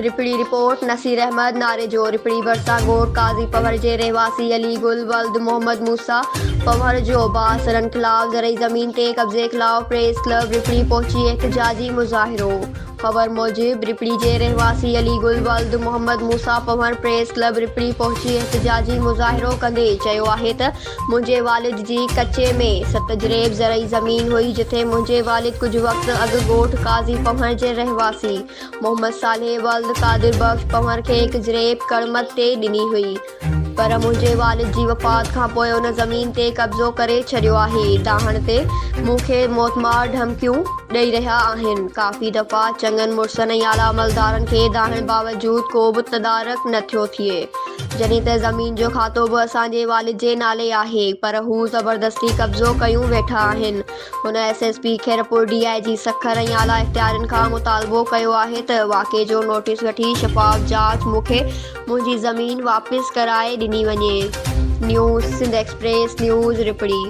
रिपड़ी report Naseer Ahmad नारे जो रिपड़ी बरसा गोट काजी पवर जे रहवासी अली गुल वल्द मोहम्मद मूसा पवर जो बासरन खिलाफ ज़रई ज़मीन ते कब्जे खिलाफ प्रेस क्लब रिपड़ी पहुंची एहतजाजी मुज़ाहिरो। खबर मूजिब रिपड़ी जे रहवासी अली गुल वल्द मोहम्मद मूसा पवर प्रेस क्लब रिपड़ी पहुंची एहतजाजी मुज़ाहिरो कंदे चयो आहे त मुंहिंजे वालिद जी कच्चे में 7 जरेब ज़रई ज़मीन हुई जिथे मुंहिंजे वालिद कुछ वक्त अॻु ॻोठ काज़ी पवर जे रहवासी मोहम्मद सालेह वल्द कादिर बख्श पवर खे 1 जरेब कड़मत ते ॾिनी हुई, पर मुंहिंजे वालिद जी वफ़ात खां पोइ उन ज़मीन ते कब्ज़ो करे छॾियो आहे। दाहण ते मूंखे मौतमार धमकियूं ॾेई रहिया आहिनि। काफ़ी दफ़ा चङनि मुड़सनि ऐं आला अमलदारनि खे दाहण बावजूद को बि तदारक न थियो थिए, जॾहिं त ज़मीन जो खातो बि असांजे वालिद जे नाले आहे, पर हू ज़बरदस्ती कब्ज़ो कयूं वेठा आहिनि। हुन SSP खैरपुर DIG सखर ऐं आला इख़्तियारनि खां मुतालबो कयो आहे त वाक़े जो नोटिस वठी शफ़ाफ़ जांच मूंखे मुंहिंजी ज़मीन वापसि कराए ॾिनी वञे। News Sindh express news रिपड़ी।